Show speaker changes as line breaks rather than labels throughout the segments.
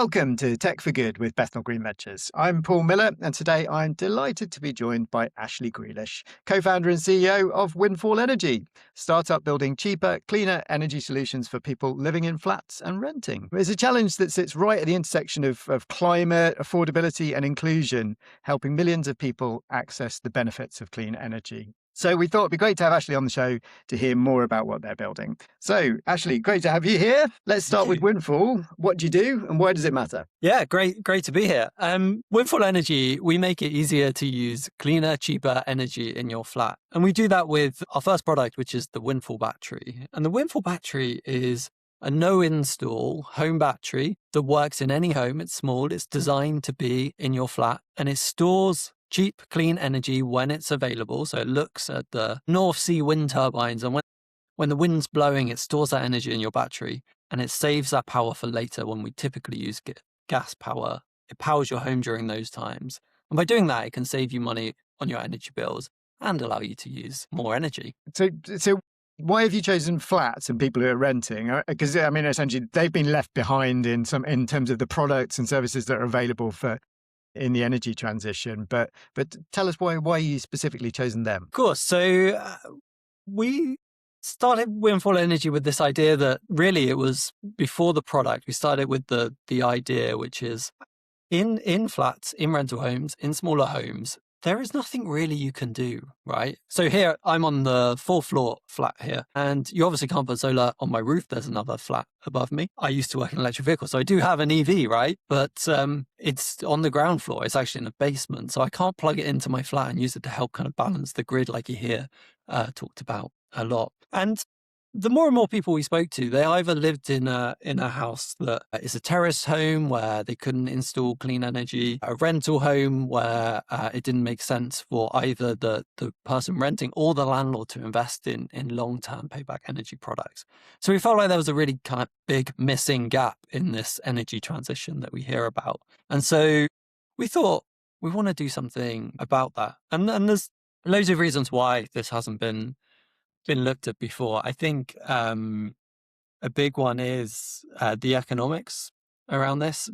Welcome to Tech for Good with Bethnal Green Ventures. I'm Paul Miller, and today I'm delighted to be joined by Ashley Grealish, co-founder and CEO of Windfall Energy, startup building cheaper, cleaner energy solutions for people living in flats and renting. It's a challenge that sits right at the intersection of climate, affordability, and inclusion, helping millions of people access the benefits of clean energy. So we thought it'd be great to have Ashley on the show to hear more about what they're building. So, Ashley, great to have you here. Let's start with Windfall. What do you do and why does it matter?
Yeah, great to be here. Windfall Energy, we make it easier to use cleaner, cheaper energy in your flat. And we do that with our first product, which is the Windfall Battery. And the Windfall Battery is a no-install home battery that works in any home. It's small, it's designed to be in your flat, and it stores cheap, clean energy when it's available. So it looks at the North Sea wind turbines, and when the wind's blowing, it stores that energy in your battery, and it saves that power for later when we typically use gas power. It powers your home during those times. And by doing that, it can save you money on your energy bills and allow you to use more energy.
So why have you chosen flats and people who are renting? Because I mean, essentially, they've been left behind in terms of the products and services that are available in the energy transition. But tell us why you specifically chosen them.
Of course. So we started Windfall Energy with this idea that really it was before the product. We started with the idea, which is in flats, in rental homes, in smaller homes, there is nothing really you can do, right? So here, I'm on the 4th floor flat here, and you obviously can't put solar on my roof. There's another flat above me. I used to work in electric vehicles, so I do have an EV, right? But it's on the ground floor. It's actually in the basement, so I can't plug it into my flat and use it to help kind of balance the grid like you hear talked about a lot. And the more and more people we spoke to, they either lived in a house that is a terrace home where they couldn't install clean energy, a rental home where it didn't make sense for either the person renting or the landlord to invest in long-term payback energy products. So we felt like there was a really kind of big missing gap in this energy transition that we hear about. And so we thought we want to do something about that. And there's loads of reasons why this hasn't been looked at before. I think a big one is the economics around this.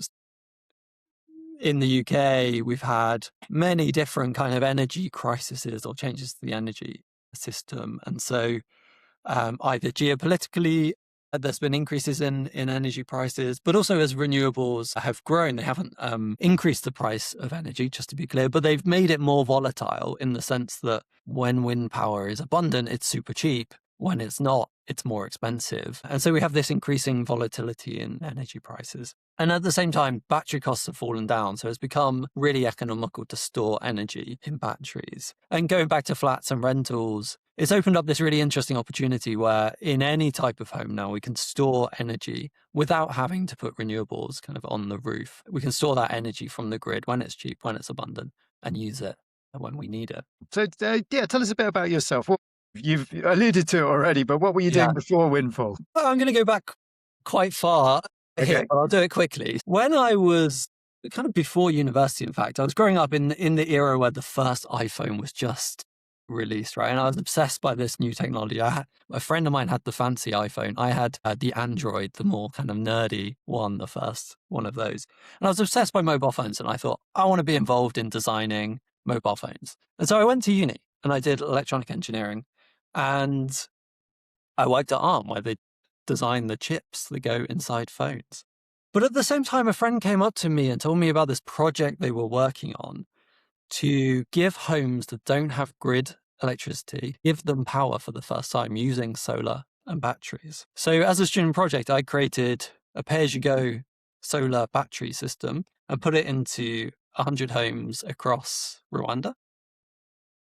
In the UK, we've had many different kind of energy crises or changes to the energy system. And so either geopolitically, there's been increases in energy prices, but also as renewables have grown, they haven't increased the price of energy, just to be clear, but they've made it more volatile in the sense that when wind power is abundant, it's super cheap. When it's not, it's more expensive. And so we have this increasing volatility in energy prices. And at the same time, battery costs have fallen down. So it's become really economical to store energy in batteries. And going back to flats and rentals, it's opened up this really interesting opportunity where in any type of home now, we can store energy without having to put renewables kind of on the roof. We can store that energy from the grid when it's cheap, when it's abundant, and use it when we need it.
So tell us a bit about yourself. You've alluded to it already, but what were you doing before Windfall?
Well, I'm going to go back quite far here, but I'll do it quickly. When I was kind of before university, in fact, I was growing up in the era where the first iPhone was just released, right? And I was obsessed by this new technology. A friend of mine had the fancy iPhone. I had the Android, the more kind of nerdy one, the first one of those. And I was obsessed by mobile phones, and I thought, I want to be involved in designing mobile phones. And so I went to uni and I did electronic engineering. And I worked at ARM, where they design the chips that go inside phones. But at the same time, a friend came up to me and told me about this project they were working on to give homes that don't have grid electricity, give them power for the first time using solar and batteries. So as a student project, I created a pay-as-you-go solar battery system and put it into 100 homes across Rwanda.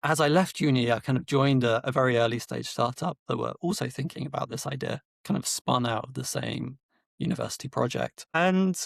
As I left uni, I kind of joined a very early stage startup that were also thinking about this idea, kind of spun out of the same university project. And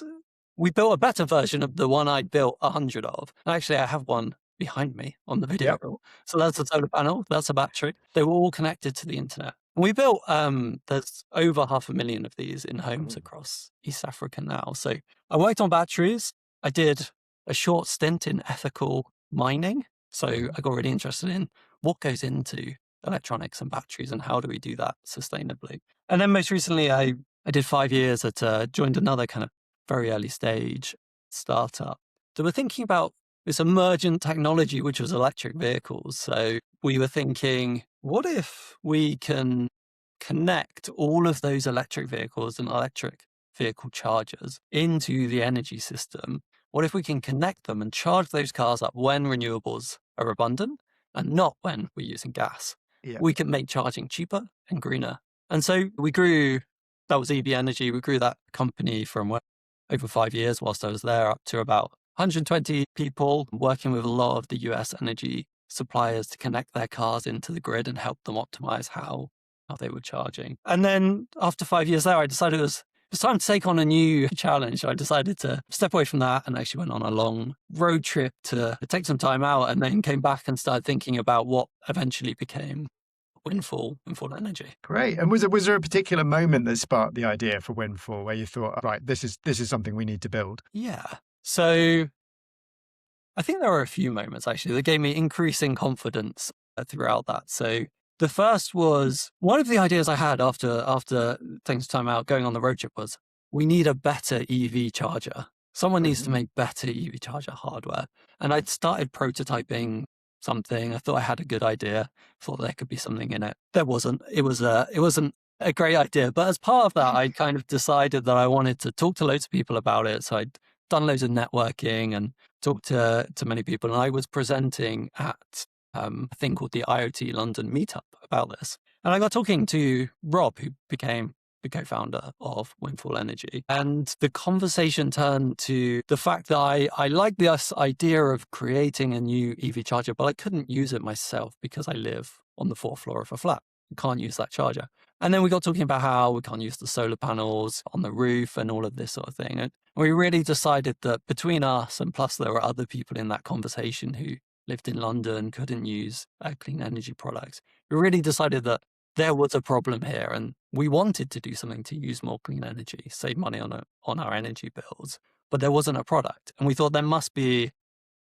we built a better version of the one I built 100 of. And actually, I have one behind me on the video. Yep. So that's a solar panel, that's a battery. They were all connected to the internet. And we built, there's over 500,000 of these in homes across East Africa now. So I worked on batteries. I did a short stint in ethical mining. So I got really interested in what goes into electronics and batteries and how do we do that sustainably. And then most recently, I did 5 years joined another kind of very early stage startup that were thinking about this emergent technology, which was electric vehicles. So we were thinking, what if we can connect all of those electric vehicles and electric vehicle chargers into the energy system? What if we can connect them and charge those cars up when renewables are abundant and not when we're using gas?
Yeah.
We can make charging cheaper and greener. And so we grew, that was EV Energy. We grew that company from over 5 years whilst I was there up to about 120 people, working with a lot of the US energy suppliers to connect their cars into the grid and help them optimize how they were charging. And then after 5 years there, I decided it was time to take on a new challenge. I decided to step away from that and actually went on a long road trip to take some time out, and then came back and started thinking about what eventually became Windfall Energy.
Great. And was there a particular moment that sparked the idea for Windfall where you thought, right, this is something we need to build?
Yeah. So I think there were a few moments actually that gave me increasing confidence throughout that. So the first was one of the ideas I had after taking some time out going on the road trip was we need a better EV charger. Someone needs to make better EV charger hardware. And I'd started prototyping something. I thought I had a good idea. Thought there could be something in it. There wasn't. It wasn't a great idea. But as part of that, I kind of decided that I wanted to talk to loads of people about it. So I'd done loads of networking and talked to many people. And I was presenting at a thing called the IoT London meetup about this. And I got talking to Rob, who became the co-founder of Windfall Energy. And the conversation turned to the fact that I liked this idea of creating a new EV charger, but I couldn't use it myself because I live on the fourth floor of a flat. You can't use that charger. And then we got talking about how we can't use the solar panels on the roof and all of this sort of thing. And we really decided that between us, and plus there were other people in that conversation who lived in London, couldn't use clean energy products, we really decided that there was a problem here, and we wanted to do something to use more clean energy, save money on our energy bills, but there wasn't a product. And we thought there must be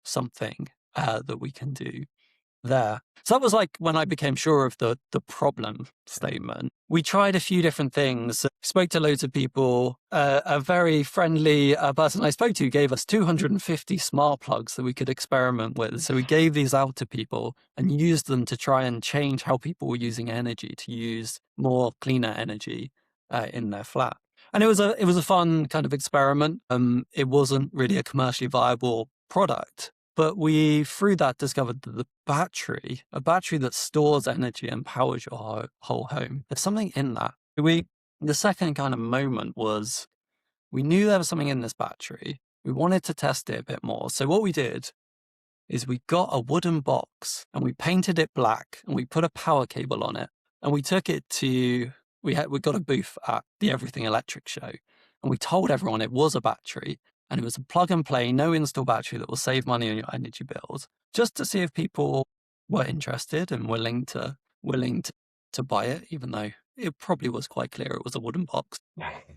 something that we can do there. So that was like when I became sure of the problem statement. We tried a few different things, spoke to loads of people. A very friendly person I spoke to gave us 250 smart plugs that we could experiment with. So we gave these out to people and used them to try and change how people were using energy, to use more cleaner energy in their flat. And it was a fun kind of experiment. It wasn't really a commercially viable product. But we, through that, discovered that a battery that stores energy and powers your whole home, there's something in that. The second kind of moment was we knew there was something in this battery. We wanted to test it a bit more. So what we did is we got a wooden box and we painted it black and we put a power cable on it. And we took it we got a booth at the Everything Electric show. And we told everyone it was a battery. And it was a plug and play, no install battery that will save money on your energy bills, just to see if people were interested and willing to buy it, even though it probably was quite clear it was a wooden box.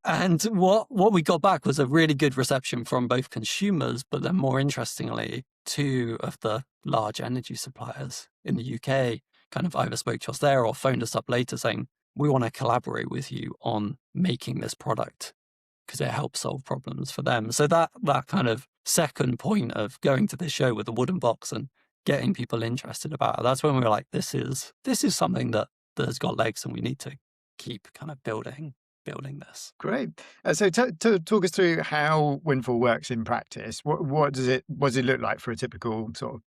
And what we got back was a really good reception from both consumers, but then more interestingly, two of the large energy suppliers in the UK kind of either spoke to us there or phoned us up later saying, we want to collaborate with you on making this product, because it helps solve problems for them. So that kind of second point of going to this show with a wooden box and getting people interested about it, that's when we were like, this is something that has got legs and we need to keep kind of building this.
Great. So talk us through how Windfall works in practice. What does it look like for a typical sort of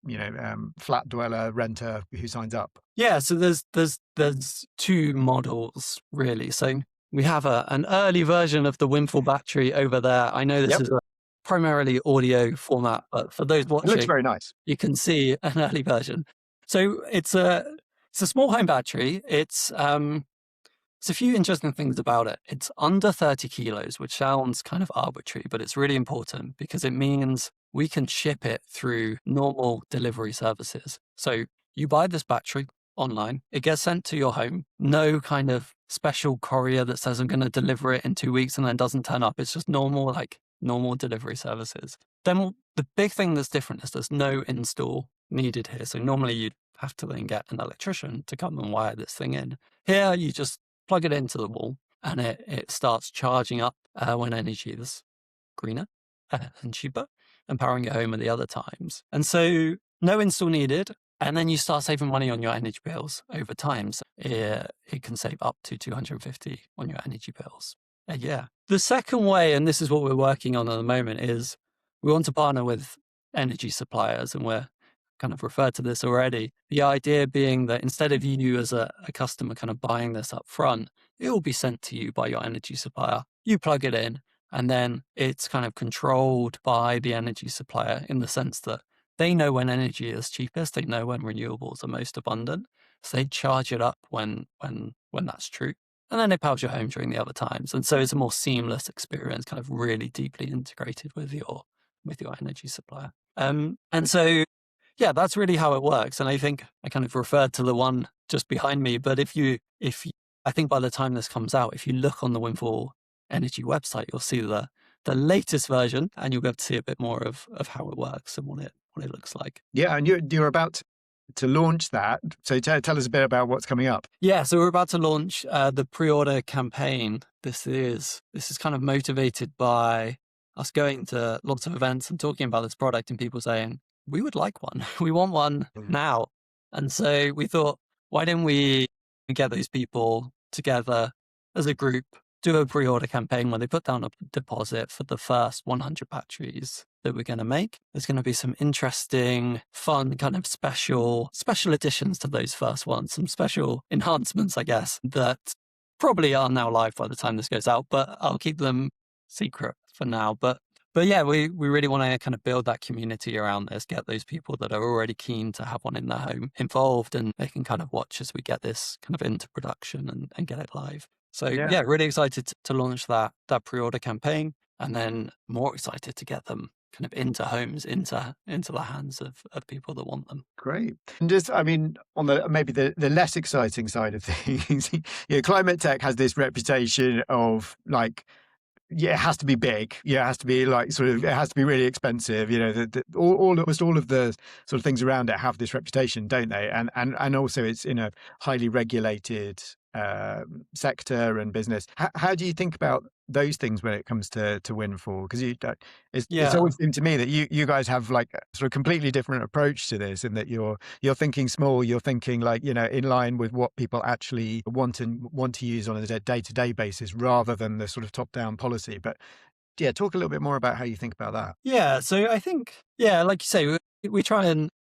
flat dweller renter who signs up?
Yeah, so there's two models really. So we have an early version of the Windfall Battery over there. I know this is a primarily audio format, but for those watching,
it looks very nice.
You can see an early version. So it's a small home battery. It's a few interesting things about it. It's under 30 kilos, which sounds kind of arbitrary, but it's really important because it means we can ship it through normal delivery services. So you buy this battery online, it gets sent to your home, no kind of special courier that says I'm going to deliver it in 2 weeks and then doesn't turn up. It's just normal delivery services. Then the big thing that's different is there's no install needed here. So normally you'd have to then get an electrician to come and wire this thing in. Here you just plug it into the wall and it starts charging up when energy is greener and cheaper, and powering your home at the other times. And so no install needed. And then you start saving money on your energy bills over time. So it can save up to 250 on your energy bills a year. The second way, and this is what we're working on at the moment, is we want to partner with energy suppliers, and we're kind of referred to this already. The idea being that instead of you as a customer kind of buying this up front, it will be sent to you by your energy supplier. You plug it in, and then it's kind of controlled by the energy supplier in the sense that they know when energy is cheapest, they know when renewables are most abundant. So they charge it up when that's true. And then it powers your home during the other times. And so it's a more seamless experience, kind of really deeply integrated with your energy supplier. And so yeah, that's really how it works. And I think I kind of referred to the one just behind me, but I think by the time this comes out, if you look on the Windfall Energy website, you'll see the latest version, and you'll be able to see a bit more of how it works and what it looks like.
Yeah, and you're about to launch that. So tell us a bit about what's coming up.
Yeah, so we're about to launch the pre-order campaign. This is kind of motivated by us going to lots of events and talking about this product and people saying, we would like one. We want one now. And so we thought, why don't we get those people together as a group, do a pre-order campaign where they put down a deposit for the first 100 batteries that we're going to make. There's going to be some interesting, fun, kind of special additions to those first ones, some special enhancements, I guess, that probably are now live by the time this goes out, but I'll keep them secret for now. But yeah, we really want to kind of build that community around this, get those people that are already keen to have one in their home involved, and they can kind of watch as we get this kind of into production and get it live. So yeah, really excited to launch that pre-order campaign, and then more excited to get them kind of into homes, into the hands of people that want them.
Great. And just, I mean, on the maybe the less exciting side of things, climate tech has this reputation of like, yeah, it has to be big. Yeah, it has to be like sort of, it has to be really expensive. Almost all of the sort of things around it have this reputation, don't they? And also it's in a highly regulated sector and business. How do you think about those things when it comes to Windfall? Because it's always seemed to me that you guys have like a sort of completely different approach to this, in that you're thinking small, you're thinking like, in line with what people actually want to use on a day-to-day basis, rather than the sort of top-down policy. But yeah, talk a little bit more about how you think about that.
Yeah, so I think, like you say, we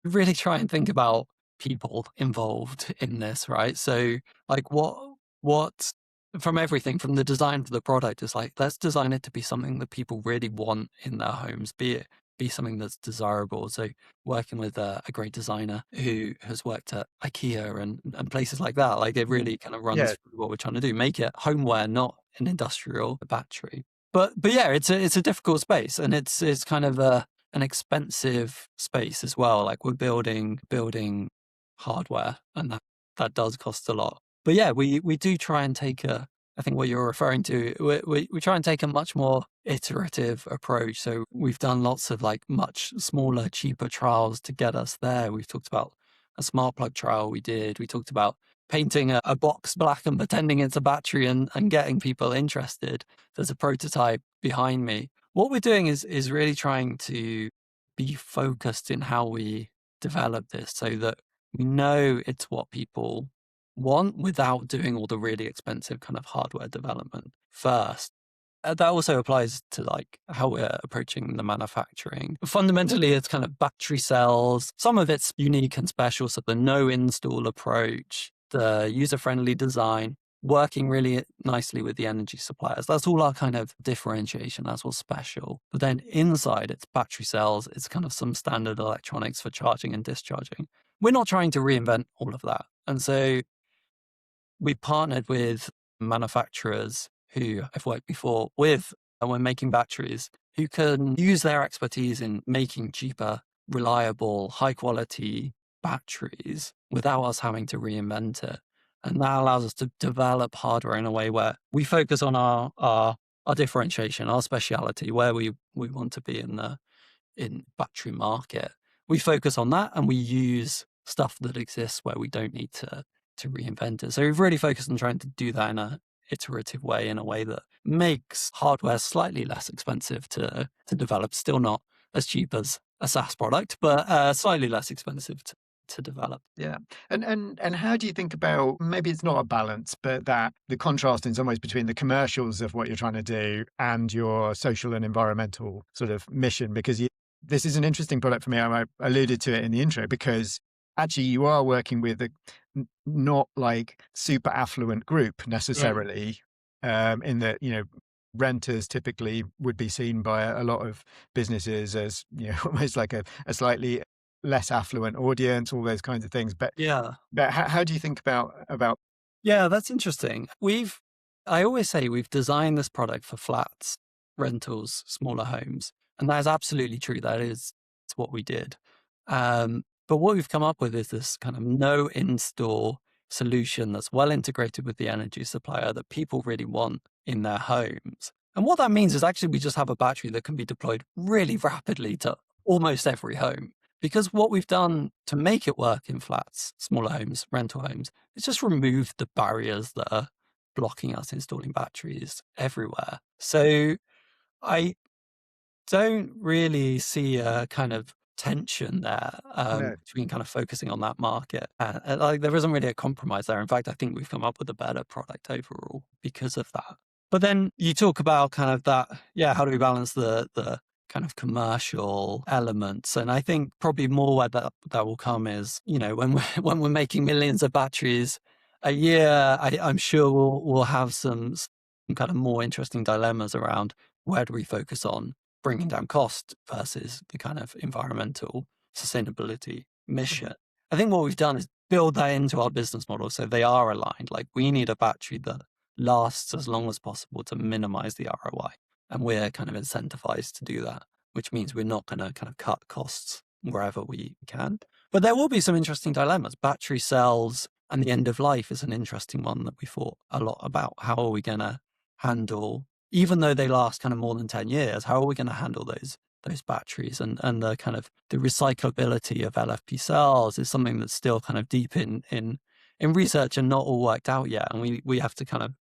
really try and think about people involved in this, right? So like what from everything, from the design for the product, is like, let's design it to be something that people really want in their homes, be something that's desirable. So working with a great designer who has worked at IKEA and places like that, like it really kind of runs through what we're trying to do, make it homeware, not an industrial battery. But yeah, it's a difficult space, and it's kind of an expensive space as well. Like we're building hardware, and that does cost a lot. But yeah, we do try and take I think what you're referring to, we try and take a much more iterative approach. So we've done lots of like much smaller, cheaper trials to get us there. We've talked about a smart plug trial we did. We talked about painting a box black and pretending it's a battery and getting people interested. There's a prototype behind me. What we're doing is really trying to be focused in how we develop this, so that we know it's what people want without doing all the really expensive kind of hardware development first. That also applies to like how we're approaching the manufacturing. Fundamentally, it's kind of battery cells. Some of it's unique and special, so the no install approach, the user-friendly design, working really nicely with the energy suppliers. That's all our kind of differentiation. That's what's special. But then inside, it's battery cells. It's kind of some standard electronics for charging and discharging. We're not trying to reinvent all of that. And so we partnered with manufacturers who I've worked before with, and we're making batteries, who can use their expertise in making cheaper, reliable, high quality batteries without us having to reinvent it. And that allows us to develop hardware in a way where we focus on our differentiation, our speciality, where we want to be in battery market. We focus on that, and we use stuff that exists where we don't need to reinvent it. So we've really focused on trying to do that iterative way, in a way that makes hardware slightly less expensive to develop. Still not as cheap as a SaaS product, but slightly less expensive to develop.
Yeah. And how do you think about, maybe it's not a balance, but that the contrast in some ways between the commercials of what you're trying to do and your social and environmental sort of mission? Because this is an interesting product for me. I alluded to it in the intro because actually you are working with a not like super affluent group
Mm.
necessarily, in that, renters typically would be seen by a lot of businesses as, almost like a slightly less affluent audience, all those kinds of things. But
Yeah.
how do you think about
Yeah, that's interesting. I always say we've designed this product for flats, rentals, smaller homes. And that is absolutely true. It's what we did. But what we've come up with is this kind of no in-store solution that's well integrated with the energy supplier that people really want in their homes. And what that means is actually we just have a battery that can be deployed really rapidly to almost every home. Because what we've done to make it work in flats, smaller homes, rental homes, it's just removed the barriers that are blocking us installing batteries everywhere. So I don't really see a kind of tension there
no?
between kind of focusing on that market. Like there isn't really a compromise there. In fact, I think we've come up with a better product overall because of that. But then you talk about kind of that, yeah, how do we balance the kind of commercial elements? And I think probably more where that will come is, when we're when we're making millions of batteries a year, I'm sure we'll have some kind of more interesting dilemmas around where do we focus on bringing down cost versus the kind of environmental sustainability mission. I think what we've done is build that into our business model so they are aligned. Like we need a battery that lasts as long as possible to minimize the ROI. And we're kind of incentivized to do that, which means we're not going to kind of cut costs wherever we can. But there will be some interesting dilemmas. Battery cells and the end of life is an interesting one that we thought a lot about. How are we going to handle, even though they last kind of more than 10 years, how are we going to handle those batteries? And the kind of the recyclability of LFP cells is something that's still kind of deep in research and not all worked out yet. And we have to kind of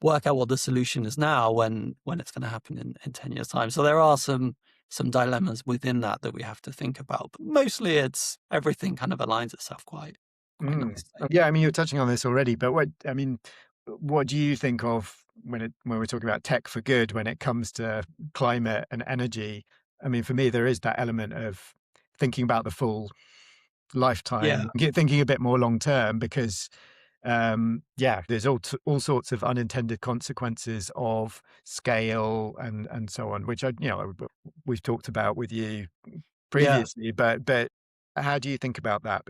work out what the solution is now when it's going to happen in 10 years time. So there are some dilemmas within that we have to think about, but mostly it's everything kind of aligns itself quite nicely.
Yeah, I mean, you're touching on this already, but what do you think of when we're talking about tech for good when it comes to climate and energy? I mean, for me, there is that element of thinking about the full
Yeah.
lifetime, thinking a bit more long term, because yeah, there's all sorts of unintended consequences of scale and so on, which we've talked about with you
Yeah.
previously. But how do you think about that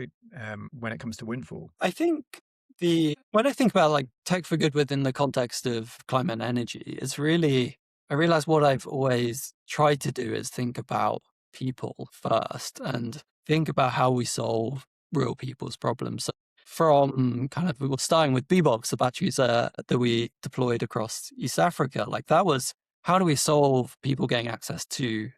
when it comes to Windfall?
I think when I think about like tech for good within the context of climate and energy, it's really, I realize what I've always tried to do is think about people first and think about how we solve real people's problems. So from kind of, we were starting with Bbox, the batteries that we deployed across East Africa, like that was, how do we solve people getting access to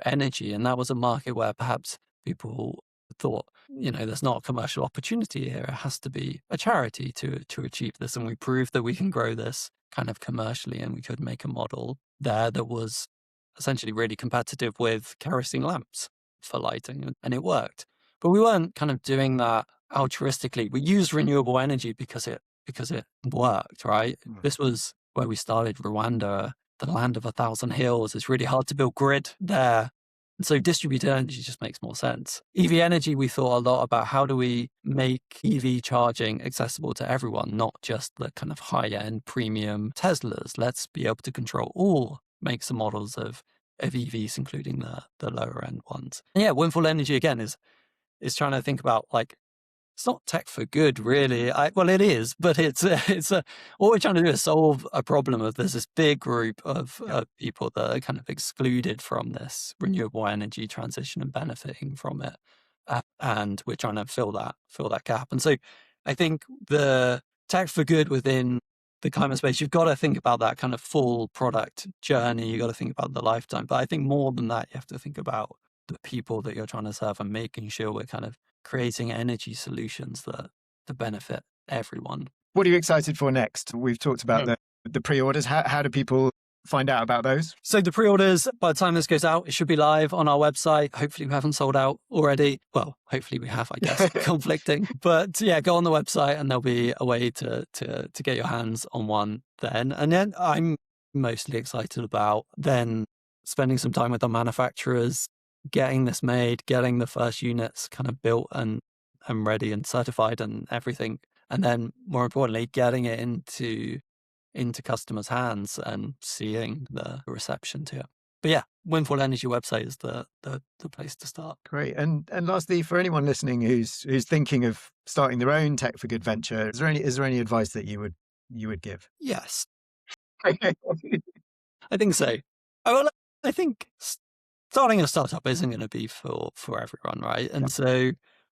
energy? And that was a market where perhaps people thought, there's not a commercial opportunity here. It has to be a charity to achieve this. And we proved that we can grow this kind of commercially, and we could make a model there that was essentially really competitive with kerosene lamps for lighting, and it worked. But we weren't kind of doing that altruistically. We used renewable energy because it worked, right?
Mm.
This was where we started Rwanda, the land of 1,000 hills. It's really hard to build grid there. And so distributed energy just makes more sense. EV energy, we thought a lot about how do we make EV charging accessible to everyone, not just the kind of high-end premium Teslas. Let's be able to control all makes and models of EVs, including the lower end ones. And yeah, Windfall Energy again is trying to think about like, it's not tech for good, really. Well, it is, but what we're trying to do is solve a problem of there's this big group of
Yeah.
people that are kind of excluded from this renewable energy transition and benefiting from it, and we're trying to fill that gap. And so, I think the tech for good within the climate space, you've got to think about that kind of full product journey. You've got to think about the lifetime, but I think more than that, you have to think about the people that you're trying to serve and making sure we're kind of creating energy solutions that benefit everyone.
What are you excited for next? We've talked about
Mm.
the pre-orders? How do people find out about those?
So the pre-orders, by the time this goes out, it should be live on our website. Hopefully we haven't sold out already. Well, hopefully we have, I guess, conflicting. But yeah, go on the website and there'll be a way to get your hands on one then. And then I'm mostly excited about then spending some time with the manufacturers, getting this made, getting the first units kind of built and ready and certified and everything. And then more importantly, getting it into customers' hands and seeing the reception to it. But yeah, Windfall Energy website is the place to start.
Great. And lastly, for anyone listening who's thinking of starting their own Tech for Good venture, is there any advice that you would give?
Yes, I think so. I think starting a startup isn't going to be for everyone, right? And so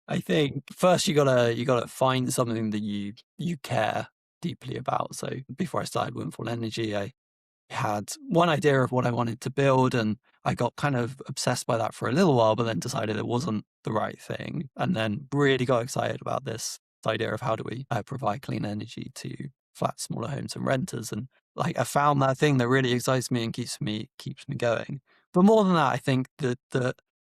I think first you gotta find something that you care deeply about. So before I started Windfall Energy, I had one idea of what I wanted to build, and I got kind of obsessed by that for a little while, but then decided it wasn't the right thing, and then really got excited about this idea of how do we provide clean energy to flat, smaller homes and renters, and like I found that thing that really excites me and keeps me going. But more than that, I think that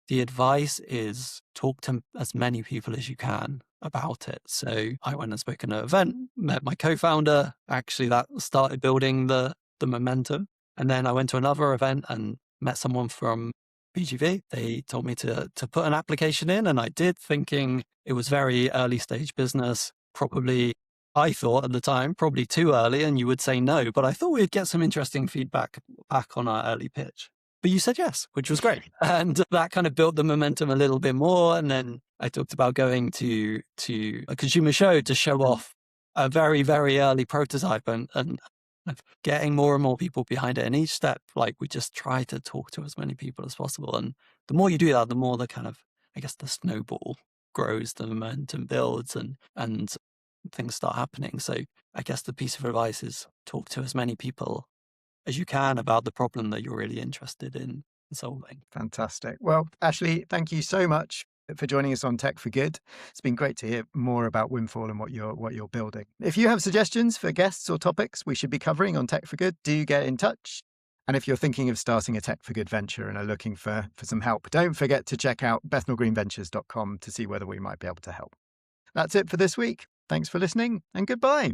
the advice is talk to as many people as you can about it. So I went and spoke at an event, met my co-founder. Actually, that started building the momentum. And then I went to another event and met someone from BGV. They told me to put an application in, and I did, thinking it was very early stage business. Probably, I thought at the time, probably too early, and you would say no. But I thought we'd get some interesting feedback back on our early pitch. But you said yes, which was great. And that kind of built the momentum a little bit more. And then I talked about going to a consumer show to show off a very, very early prototype and getting more and more people behind it. And each step, like, we just try to talk to as many people as possible. And the more you do that, the more the kind of, I guess, the snowball grows, the momentum builds, and things start happening. So I guess the piece of advice is talk to as many people as you can about the problem that you're really interested in solving.
Fantastic. Well, Ashley, thank you so much for joining us on Tech for Good. It's been great to hear more about Windfall and what you're building. If you have suggestions for guests or topics we should be covering on Tech for Good, do get in touch. And if you're thinking of starting a Tech for Good venture and are looking for some help, don't forget to check out bethnalgreenventures.com to see whether we might be able to help. That's it for this week. Thanks for listening and goodbye.